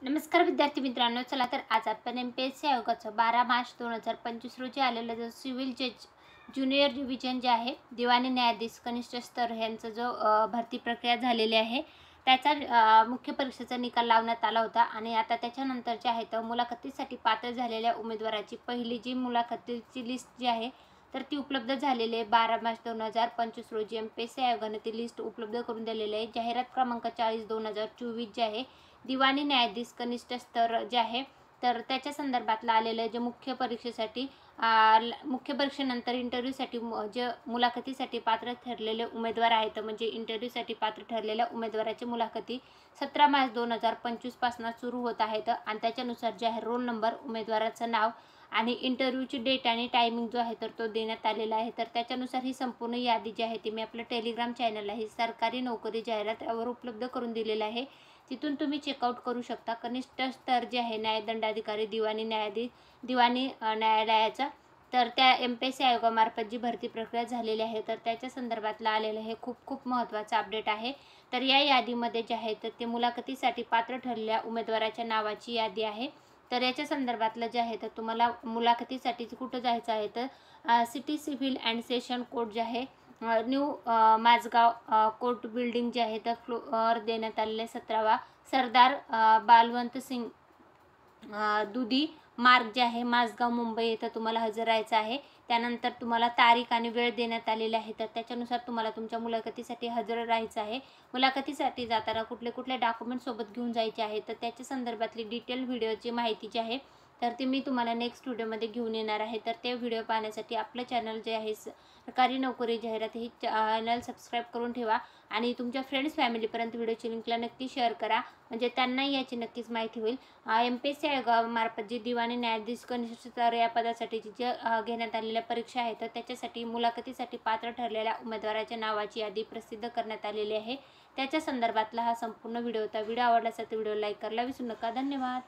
नमस्कार विद्यार्थी मित्रांनो, चला तर आज आपण एम-पी-एस-सी आयोगाचं 12 मार्च 2025 रोजी आलेलं जो सिव्हिल जज ज्युनियर रिव्हिजन जे आहे, दिवाणी न्यायाधीश कनिष्ठ स्तर यांचा जो भरती प्रक्रिया झालेली आहे, त्याचा मुख्य परीक्षेचा निकाल लावण्यात आला होता. आणि आता त्याच्यानंतर जे आहे तर मुलाखतीसाठी पात्र झालेल्या उमेदवाराची पहिली जी मुलाखतीची लिस्ट जी आहे तर ती उपलब्ध झालेली आहे. 12 मार्च 2025 रोजी एम-पी-एस-सी आयोगाने ती लिस्ट उपलब्ध करून दिलेली आहे. जाहिरात क्रमांक 40/2024 जे आहे, दिवाणी न्यायाधीश कनिष्ठ स्तर जे आहे तर त्याच्या संदर्भातलं आलेलं जे मुख्य परीक्षेसाठी मुख्य परीक्षेनंतर इंटरव्ह्यूसाठी जे मुलाखतीसाठी पात्र ठरलेले उमेदवार आहेत, म्हणजे इंटरव्ह्यूसाठी पात्र ठरलेल्या उमेदवाराची मुलाखती 17 मार्च 2025 पासून सुरू होत आहेत. आणि त्याच्यानुसार जे आहे रोल नंबर, उमेदवाराचं नाव आणि इंटरव्ह्यूची डेट आणि टायमिंग जो आहे तर तो देण्यात आलेला आहे. तर त्याच्यानुसार ही संपूर्ण यादी जी आहे ती मी आपल्या टेलिग्राम चॅनलला ही सरकारी नोकरी जाहिरात यावर उपलब्ध करून दिलेलं आहे. तिथून तुम्ही चेकआउट करू शकता. कनिष्ठ स्तर जे आहे न्यायदंडाधिकारी दिवाणी न्यायाधीश दिवाणी न्यायालयाचा, तर त्या एम-पी-एस-सी आयोगामार्फत जी भरती प्रक्रिया झालेली आहे तर त्याच्या संदर्भातलं आलेलं हे खूप महत्त्वाचं अपडेट आहे. तर या यादीमध्ये जे आहे तर ते मुलाखतीसाठी पात्र ठरलेल्या उमेदवाराच्या नावाची यादी आहे. तर याच्या संदर्भातलं जे आहे तर तुम्हाला मुलाखतीसाठी कुठं जायचं आहे तर city civil and session court जे आहे, न्यू माझगाव कोर्ट बिल्डिंग जे आहे तर फ्लोअर देण्यात आलेले 17वा सरदार बालवंत सिंग दुधी मार्ग जे आहे माझगाव मुंबई येथे तुम्हाला हजर राहायचं आहे. त्यानंतर तुम्हाला तारीख आणि वेळ देण्यात आलेली आहे. तर त्याच्यानुसार तुम्हाला तुमच्या मुलाखतीसाठी हजर राहायचं आहे. मुलाखतीसाठी जाताना कुठले डॉक्युमेंट सोबत घेऊन जायचे आहे तर त्याच्या संदर्भातली डिटेल व्हिडिओची माहिती जी आहे तर ती मी तुम्हाला नेक्स्ट व्हिडिओमध्ये घेऊन येणार आहे. तर ते व्हिडिओ पाहण्यासाठी आपलं चॅनल जे आहे सरकारी नोकरी जाहिरात ही चॅनल सबस्क्राईब करून ठेवा आणि तुमच्या फ्रेंड्स फॅमिलीपर्यंत व्हिडिओची लिंकला नक्की शेअर करा, म्हणजे त्यांनाही याची नक्कीच माहिती होईल. एम-पी-एस-सी आयोगामार्फत जी दिवाणी न्यायाधीश कनिष्ठ स्तर या पदासाठीची जे घेण्यात आलेल्या परीक्षा आहेत तर त्याच्यासाठी मुलाखतीसाठी पात्र ठरलेल्या उमेदवाराच्या नावाची यादी प्रसिद्ध करण्यात आलेली आहे. त्याच्या संदर्भातला हा संपूर्ण व्हिडिओ होता. व्हिडिओ आवडला असेल तर व्हिडिओ लाईक करायला विसरू नका. धन्यवाद.